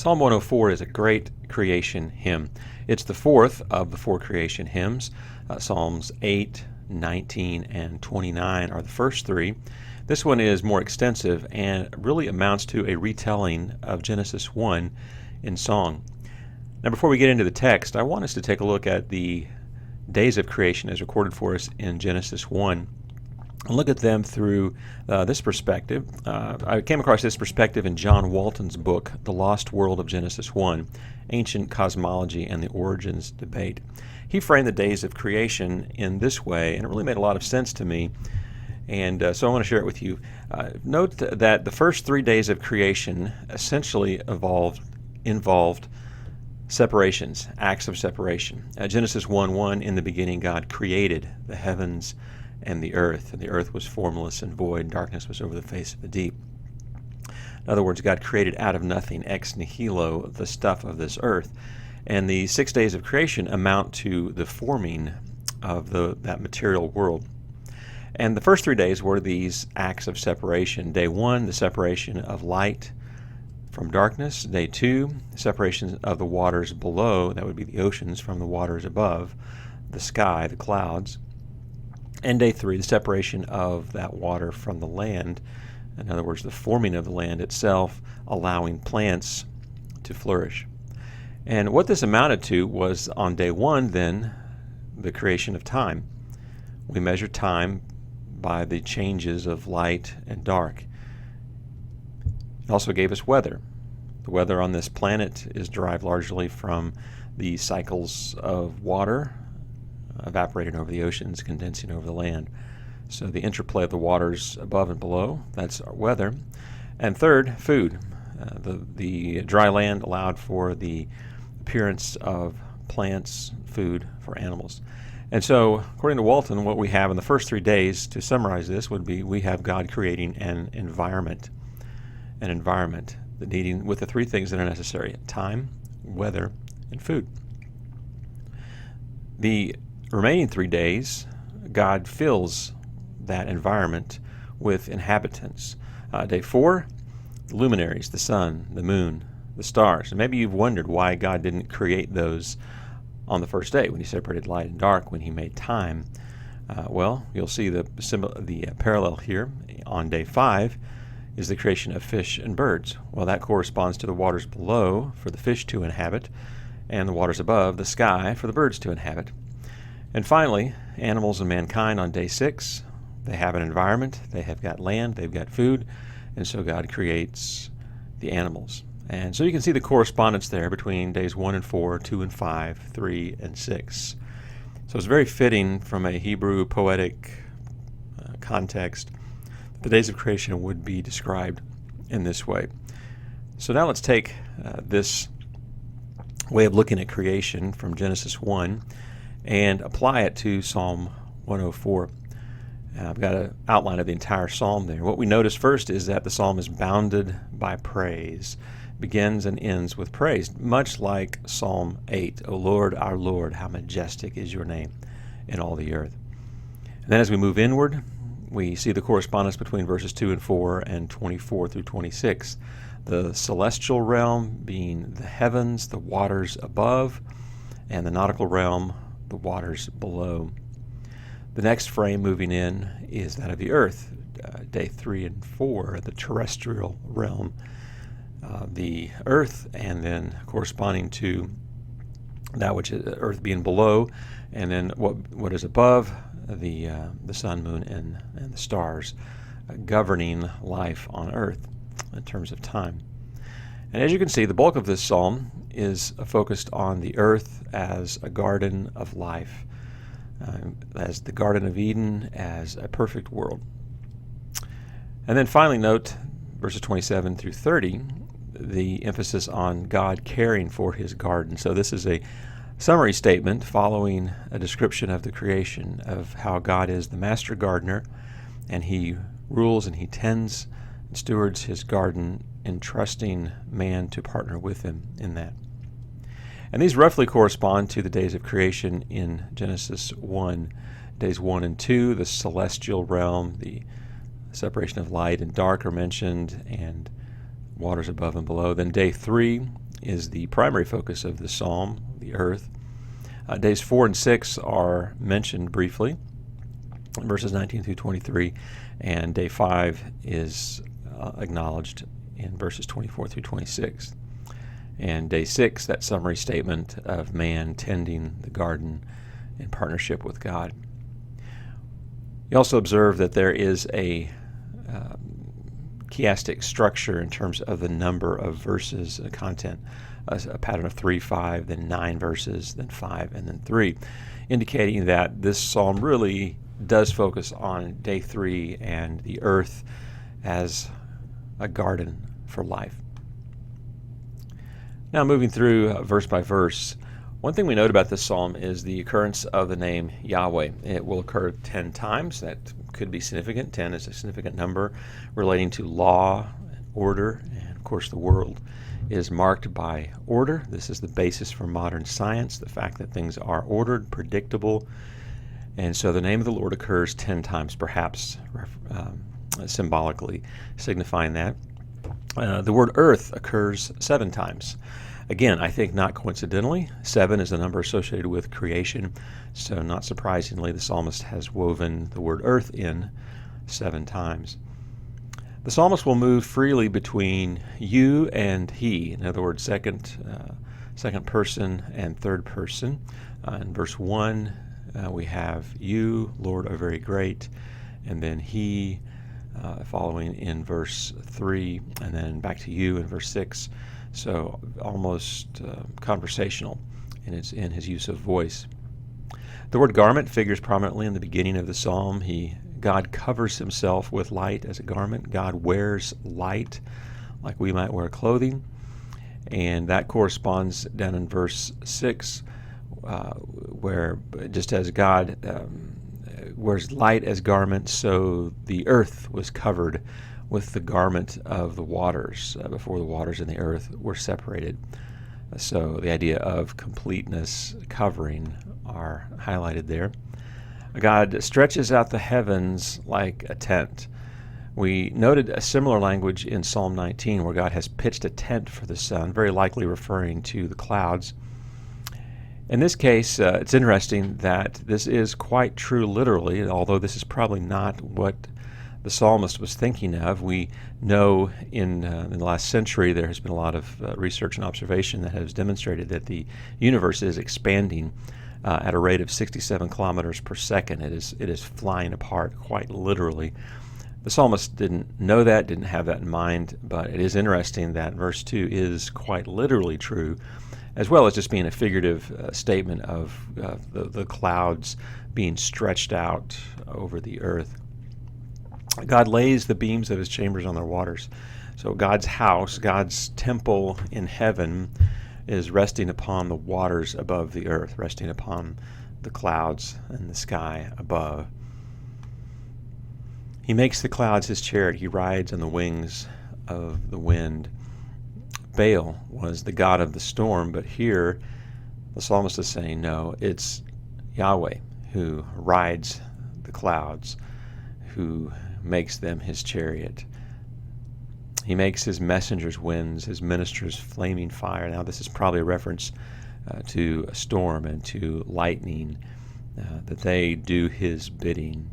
Psalm 104 is a great creation hymn. It's the fourth of the four creation hymns. Psalms 8, 19, and 29 are the first three. This one is more extensive and really amounts to a retelling of Genesis 1 in song. Now, before we get into the text, I want us to take a look at the days of creation as recorded for us in Genesis 1. And look at them through this perspective. I came across this perspective in John Walton's book, The Lost World of Genesis 1, Ancient Cosmology and the Origins Debate. He framed the days of creation in this way, and it really made a lot of sense to me. And so I want to share it with you. Note that the first 3 days of creation essentially involved separations, acts of separation. Genesis 1:1, in the beginning God created the heavens and the earth was formless and void, darkness was over the face of the deep. In other words, God created out of nothing, ex nihilo, the stuff of this earth. And the 6 days of creation amount to the forming of that material world. And the first 3 days were these acts of separation. Day 1, the separation of light from darkness. Day 2, the separation of the waters below, that would be the oceans, from the waters above, the sky, the clouds. And day 3, the separation of that water from the land. In other words, the forming of the land itself, allowing plants to flourish. And what this amounted to was, on day 1, then, the creation of time. We measure time by the changes of light and dark. It also gave us weather. The weather on this planet is derived largely from the cycles of water evaporating over the oceans, condensing over the land. So the interplay of the waters above and below, that's our weather. And third, food. The dry land allowed for the appearance of plants, food for animals. And so, according to Walton, what we have in the first 3 days, to summarize this, would be we have God creating an environment needing with the 3 things that are necessary: time, weather, and food. The remaining 3 days, God fills that environment with inhabitants. Day 4, the luminaries, the sun, the moon, the stars. And maybe you've wondered why God didn't create those on the first day when he separated light and dark, when he made time. Well, you'll see the parallel here. On day 5 is the creation of fish and birds. Well, that corresponds to the waters below for the fish to inhabit, and the waters above, the sky, for the birds to inhabit. And finally, animals and mankind on day 6. They have an environment, they have got land, they've got food, and so God creates the animals. And so you can see the correspondence there between days 1 and 4, 2 and 5, 3 and 6. So it's very fitting from a Hebrew poetic context that the days of creation would be described in this way. So now let's take this way of looking at creation from Genesis 1 and apply it to Psalm 104. And I've got an outline of the entire psalm there. What we notice first is that the psalm is bounded by praise, begins and ends with praise, much like Psalm 8. O Lord, our Lord, how majestic is your name in all the earth. And then as we move inward, we see the correspondence between verses 2 and 4 and 24 through 26. The celestial realm being the heavens, the waters above, and the nautical realm, the waters below. The next frame moving in is that of the earth, day 3 and 4, the terrestrial realm, the earth, and then corresponding to that which is earth being below, and then what is above, the sun, moon, and the stars, governing life on earth in terms of time. And as you can see, the bulk of this psalm is focused on the earth as a garden of life, as the Garden of Eden, as a perfect world. And then finally note verses 27 through 30, the emphasis on God caring for his garden. So this is a summary statement following a description of the creation, of how God is the master gardener, and he rules and he tends and stewards his garden, entrusting man to partner with him in that. And these roughly correspond to the days of creation in Genesis 1. Days 1 and 2, the celestial realm, the separation of light and dark are mentioned, and waters above and below. Then day 3 is the primary focus of the psalm, the earth. Days 4 and 6 are mentioned briefly, verses 19 through 23, and day 5 is acknowledged in verses 24 through 26. And day 6, that summary statement of man tending the garden in partnership with God. You also observe that there is a chiastic structure in terms of the number of verses, content, a pattern of 3, 5, then 9 verses, then 5, and then 3, indicating that this psalm really does focus on day 3 and the earth as a garden for life. Now, moving through verse by verse, one thing we note about this psalm is the occurrence of the name Yahweh. It will occur 10 times. That could be significant. 10 is a significant number relating to law, order, and of course the world is marked by order. This is the basis for modern science, the fact that things are ordered, predictable. And so the name of the Lord occurs 10 times, perhaps symbolically signifying that. The word earth occurs 7 times. Again, I think not coincidentally. 7 is the number associated with creation, so not surprisingly, the psalmist has woven the word earth in 7 times. The psalmist will move freely between you and he. In other words, second person and third person. In verse 1, we have you, Lord, are very great, and then he, following in verse 3, and then back to you in verse 6. So almost conversational in his use of voice. The word garment figures prominently in the beginning of the psalm. God covers himself with light as a garment. God wears light like we might wear clothing. And that corresponds down in verse 6, where just as God wears light as garment, so the earth was covered with the garment of the waters before the waters and the earth were separated. So the idea of completeness, covering, are highlighted there. God stretches out the heavens like a tent. We noted a similar language in Psalm 19 where God has pitched a tent for the sun, very likely referring to the clouds. In this case, it's interesting that this is quite true literally, although this is probably not what the psalmist was thinking of. We know in the last century there has been a lot of research and observation that has demonstrated that the universe is expanding at a rate of 67 kilometers per second. It is flying apart quite literally. The psalmist didn't know that, didn't have that in mind, but it is interesting that verse 2 is quite literally true, as well as just being a figurative statement of the clouds being stretched out over the earth. God lays the beams of his chambers on their waters. So God's house, God's temple in heaven, is resting upon the waters above the earth, resting upon the clouds and the sky above. He makes the clouds his chariot. He rides on the wings of the wind. Baal was the god of the storm, but here the psalmist is saying, no, it's Yahweh who rides the clouds, who makes them his chariot. He makes his messengers winds, his ministers flaming fire. Now this is probably a reference to a storm and to lightning, that they do his bidding.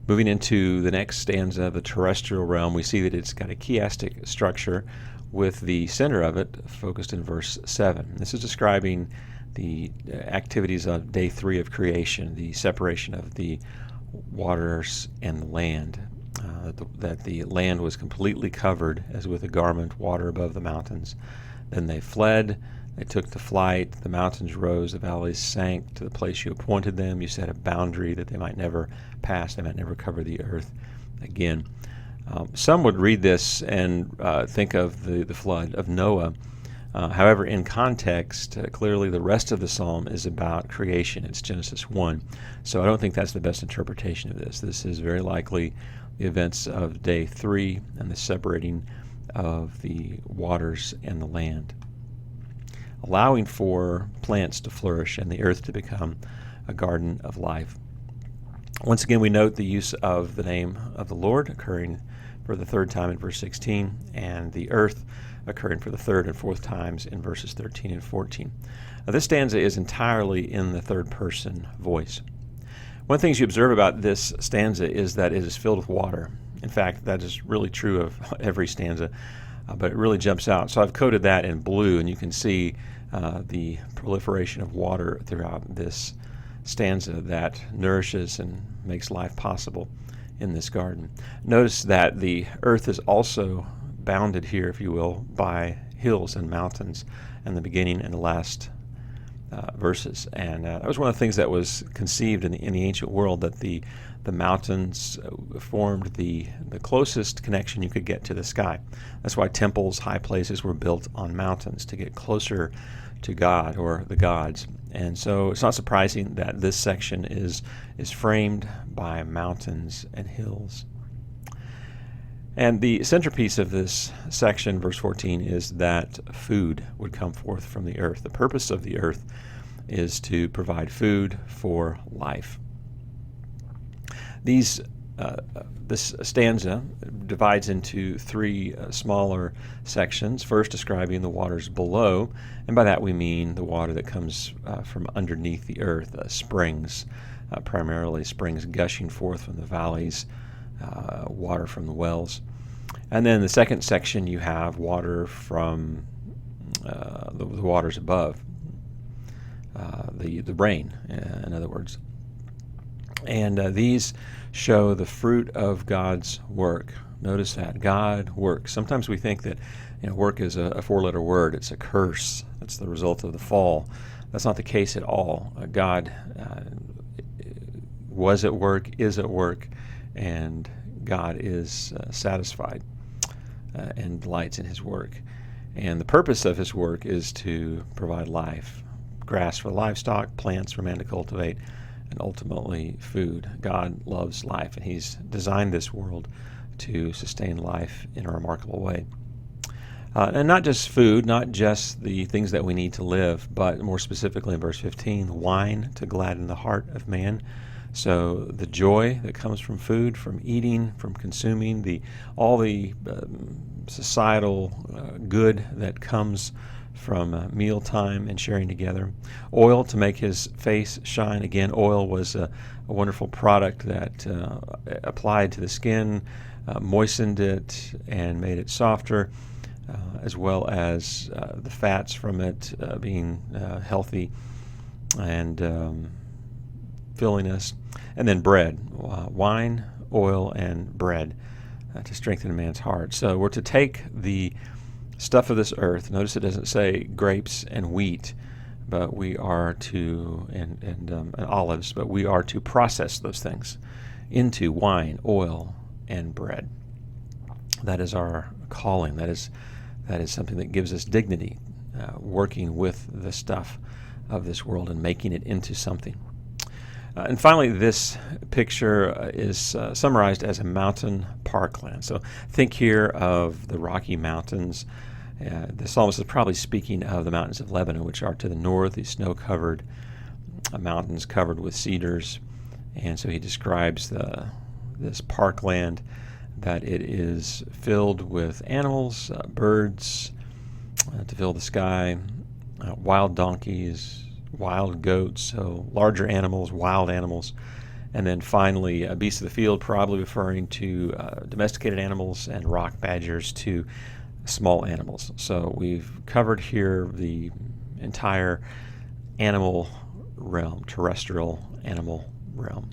Moving into the next stanza, the terrestrial realm, we see that it's got a chiastic structure with the center of it focused in verse 7. This is describing the activities of day 3 of creation, the separation of the waters and the land. That the land was completely covered as with a garment, water above the mountains. Then they fled, they took to flight, the mountains rose, the valleys sank to the place you appointed them. You set a boundary that they might never pass, they might never cover the earth again. Some would read this and think of the flood of Noah. However, in context, clearly the rest of the psalm is about creation. It's Genesis 1. So I don't think that's the best interpretation of this. This is very likely the events of day 3 and the separating of the waters and the land, allowing for plants to flourish and the earth to become a garden of life. Once again, we note the use of the name of the Lord occurring for the third time in verse 16, and the earth occurring for the third and fourth times in verses 13 and 14. This stanza is entirely in the third person voice. One of the things you observe about this stanza is that it is filled with water. In fact, that is really true of every stanza, but it really jumps out. So I've coded that in blue, and you can see the proliferation of water throughout this stanza that nourishes and makes life possible in this garden. Notice that the earth is also bounded here, if you will, by hills and mountains in the beginning and the last verses. And that was one of the things that was conceived in the ancient world, that the mountains formed the closest connection you could get to the sky. That's why temples, high places, were built on mountains to get closer to God or the gods. And so it's not surprising that this section is framed by mountains and hills. And the centerpiece of this section, verse 14, is that food would come forth from the earth. The purpose of the earth is to provide food for life. This stanza divides into three smaller sections. First, describing the waters below, and by that we mean the water that comes from underneath the earth, springs, primarily springs gushing forth from the valleys, water from the wells. And then the second section, you have water from the waters above, the rain, in other words. And these show the fruit of God's work. Notice that God works. Sometimes we think that work is a four-letter word. It's a curse. That's the result of the fall. That's not the case at all. God was at work, is at work, and God is satisfied and delights in his work. And the purpose of his work is to provide life, grass for livestock, plants for man to cultivate, and ultimately food. God loves life, and he's designed this world to sustain life in a remarkable way. And not just food, not just the things that we need to live, but more specifically in verse 15, wine to gladden the heart of man. So the joy that comes from food, from eating, from consuming, all the societal good that comes from mealtime and sharing together. Oil to make his face shine. Again, oil was a wonderful product that applied to the skin, moistened it, and made it softer, as well as the fats from it being healthy and filling us. And then bread, wine, oil, and bread to strengthen a man's heart. So we're to take the stuff of this earth. Notice it doesn't say grapes and wheat, but we are to, and olives, but we are to process those things into wine, oil, and bread. That is our calling. That is something that gives us dignity, working with the stuff of this world and making it into something. And finally, this picture is summarized as a mountain parkland. So think here of the Rocky Mountains. The psalmist is probably speaking of the mountains of Lebanon, which are to the north, these snow-covered mountains covered with cedars. And so he describes this parkland, that it is filled with animals, birds to fill the sky, wild donkeys, wild goats, so larger animals, wild animals, and then finally beasts of the field, probably referring to domesticated animals, and rock badgers to small animals. So we've covered here the entire animal realm, terrestrial animal realm.